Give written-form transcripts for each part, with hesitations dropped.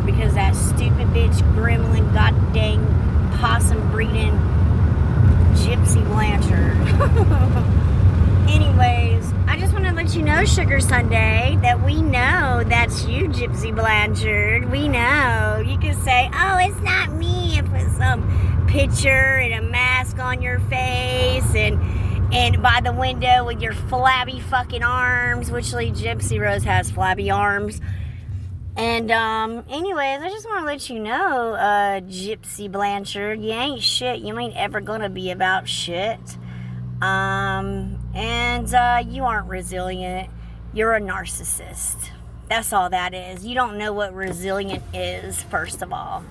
anymore because that stupid bitch, gremlin, goddamn possum breeding Gypsy Blanchard. Anyways, I just want to let you know, SugarSundae, that we know that's you, Gypsy Blanchard. We know. You can say, oh, it's not me, and put some picture and a mask on your face and by the window with your flabby fucking arms, which Gypsy Rose has flabby arms. And anyways, I just want to let you know, Gypsy Blanchard, you ain't shit. You ain't ever gonna be about shit. And you aren't resilient. You're a narcissist. That's all that is. You don't know what resilient is, first of all.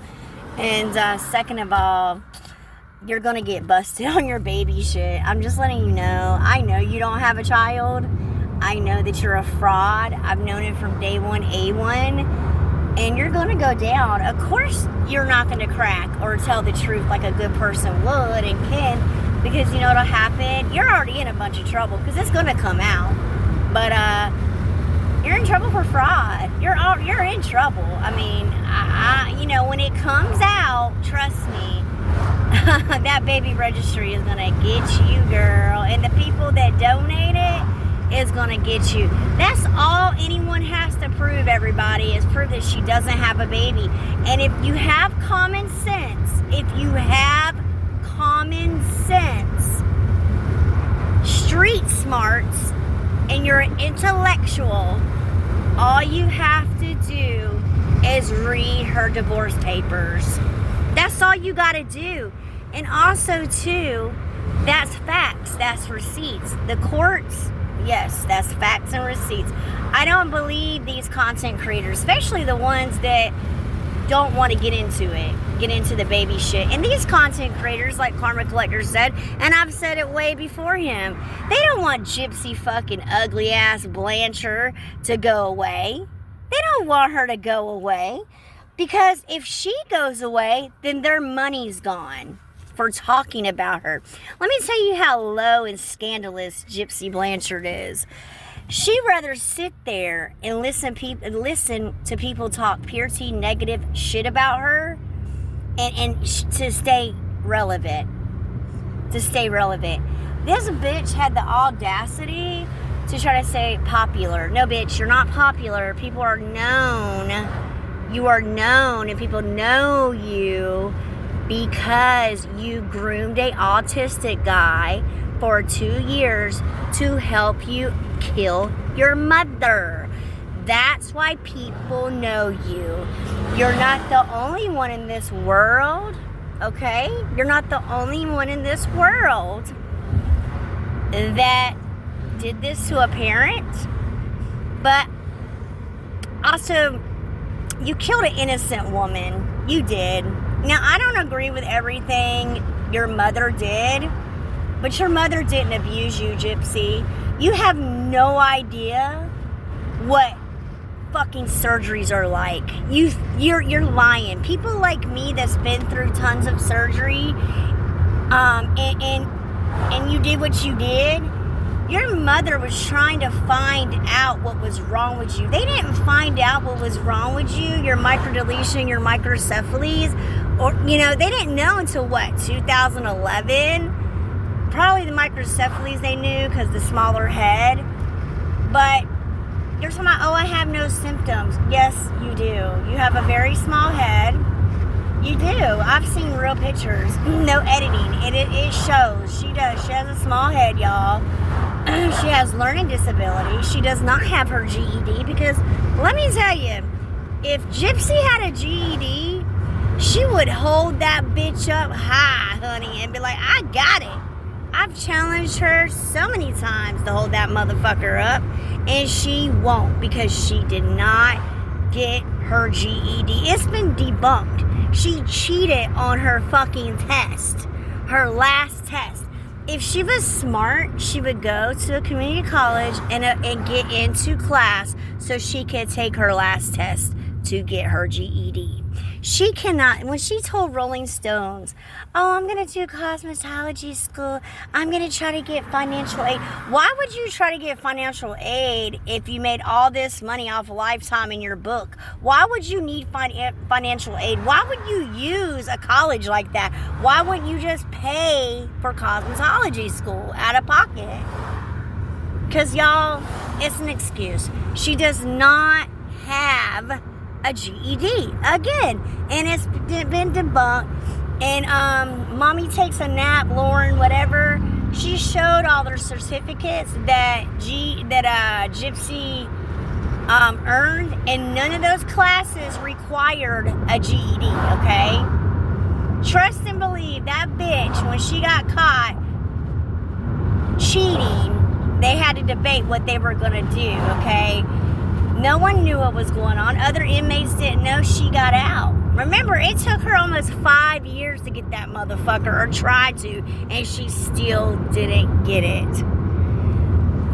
And second of all, you're gonna get busted on your baby shit. I'm just letting you know. I know you don't have a child. I know that you're a fraud. I've known it from day one, A1. And you're gonna go down. Of course, you're not gonna crack or tell the truth like a good person would and can, because you know what'll happen? You're already in a bunch of trouble because it's gonna come out. But you're in trouble for fraud. You're in trouble. I mean, you know, when it comes out, trust me, that baby registry is gonna get you, girl. And the people that donate it is gonna get you. That's all anyone has to prove, everybody, is prove that she doesn't have a baby. And if you have common sense, street smarts, and you're an intellectual, all you have to do is read her divorce papers. That's all you gotta do. And also, too, that's facts, that's receipts. The courts, yes, that's facts and receipts. I don't believe these content creators, especially the ones that don't want to get into the baby shit. And these content creators, like Karma Collector said, and I've said it way before him, they don't want Gypsy fucking ugly ass Blanchard to go away. They don't want her to go away, because if she goes away, then their money's gone for talking about her. Let me tell you how low and scandalous Gypsy Blanchard is. She'd rather sit there and listen to people talk purity negative shit about her and to stay relevant. This bitch had the audacity to try to say popular. No, bitch, you're not popular. People are known. You are known, and people know you because you groomed a autistic guy for 2 years to help you kill your mother. That's why people know you. You're not the only one in this world, okay? You're not the only one in this world that did this to a parent. But also, you killed an innocent woman. You did. Now, I don't agree with everything your mother did, but your mother didn't abuse you, Gypsy. You have no idea what fucking surgeries are like. You're lying. People like me that's been through tons of surgery, and you did what you did. Your mother was trying to find out what was wrong with you. They didn't find out what was wrong with you, your microdeletion, your microcephalies, or, you know, they didn't know until what, 2011? Probably the microcephalies they knew because the smaller head. But you're talking about, oh, I have no symptoms. Yes, you do. You have a very small head. You do. I've seen real pictures. No editing. It shows. She does. She has a small head, y'all. She has learning disability. She does not have her GED because, let me tell you, if Gypsy had a GED, she would hold that bitch up high, honey, and be like, I got it. I've challenged her so many times to hold that motherfucker up, and she won't because she did not get her GED. It's been debunked. She cheated on her fucking test, her last test. If she was smart, she would go to a community college and get into class so she could take her last test to get her GED. She cannot, when she told Rolling Stones, oh, I'm going to do cosmetology school, I'm going to try to get financial aid. Why would you try to get financial aid if you made all this money off Lifetime in your book? Why would you need financial aid? Why would you use a college like that? Why wouldn't you just pay for cosmetology school out of pocket? Because, y'all, it's an excuse. She does not have a GED. Again, and it's been debunked. And Mommy Takes a Nap, Lauren, whatever, she showed all their certificates that GYPSY earned, and none of those classes required a GED, okay? Trust and believe that bitch, when she got caught cheating, they had to debate what they were going to do, okay? No one knew what was going on. Other inmates didn't know. She got out. Remember, it took her almost 5 years to get that motherfucker, or tried to, and she still didn't get it.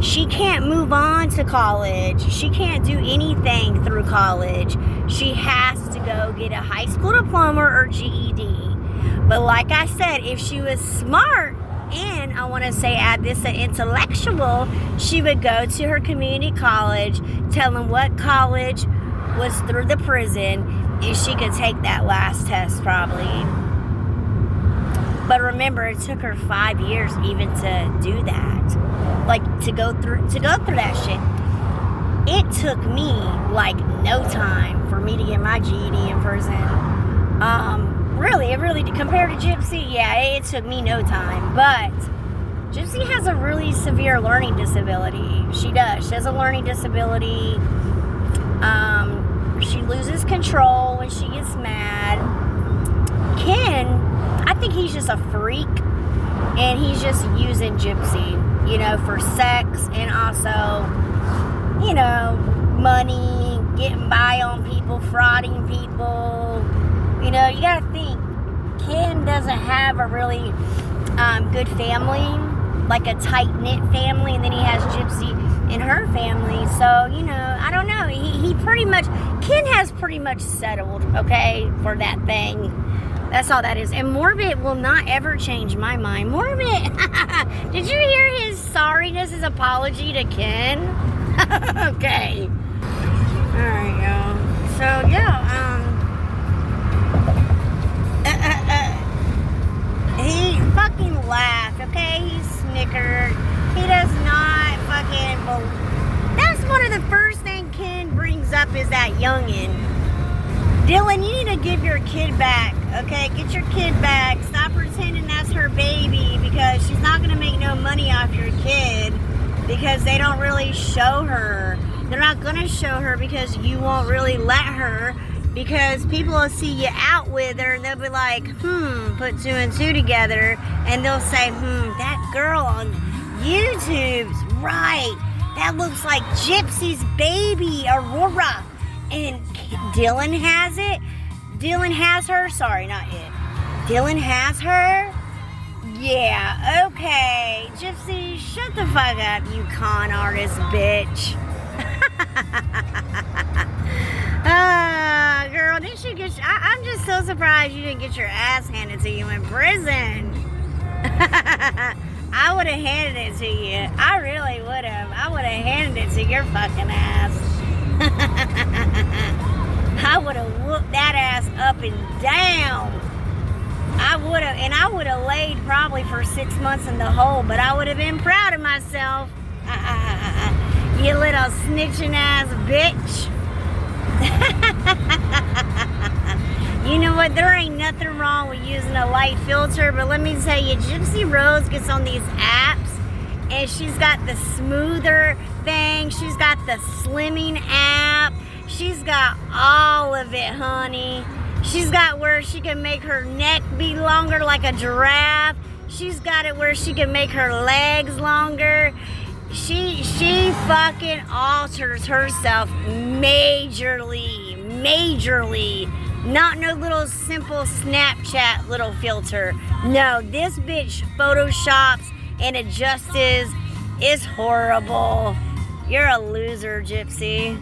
She can't move on to college. She can't do anything through college. She has to go get a high school diploma or GED. But like I said, if she was smart, and I want to say add this, an intellectual, she would go to her community college, tell them what college was through the prison, and she could take that last test probably. But remember, it took her 5 years even to do that. Like, to go through that shit. It took me like no time for me to get my GED in prison. Really, compared to GYPSY, yeah, it took me no time. But GYPSY has a really severe learning disability. She does. She has a learning disability. She loses control when she gets mad. Ken, I think he's just a freak, and he's just using GYPSY, for sex, and also, money, getting by on people, frauding people. You gotta think, Ken doesn't have a really good family, like a tight-knit family, and then he has GYPSY in her family, so, I don't know, he pretty much, Ken has pretty much settled, okay, for that thing. That's all that is. And Morbid will not ever change my mind. Morbid, did you hear his sorriness, his apology to Ken? Okay. Alright, y'all. So, yeah, he fucking laughed, okay? He snickered. He does not fucking believe. That's one of the first things Ken brings up is that youngin'. Dylan, you need to give your kid back, okay? Get your kid back. Stop pretending that's her baby, because she's not going to make no money off your kid, because they don't really show her. They're not going to show her because you won't really let her, because people will see you out with her and they'll be like, put two and two together, and they'll say, that girl on YouTube's right. That looks like GYPSY's baby, Aurora. And Dylan has it. Dylan has her. Sorry, not it. Dylan has her. Yeah, okay. GYPSY, shut the fuck up, you con artist, bitch. Girl, didn't you get... I'm just so surprised you didn't get your ass handed to you in prison. I would have handed it to you. I really would have. I would have handed it to your fucking ass. I would have whooped that ass up and down. I would have, and I would have laid probably for 6 months in the hole, but I would have been proud of myself. You little snitching ass bitch. You know what? There ain't nothing wrong with using a light filter, but let me tell you, GYPSY Rose gets on these apps, and she's got the smoother thing. She's got the slimming app. She's got all of it, honey. She's got where she can make her neck be longer like a giraffe. She's got it where she can make her legs longer. She fucking alters herself majorly. Not no little simple Snapchat little filter. No, this bitch photoshops and adjusts. Is horrible. You're a loser, GYPSY.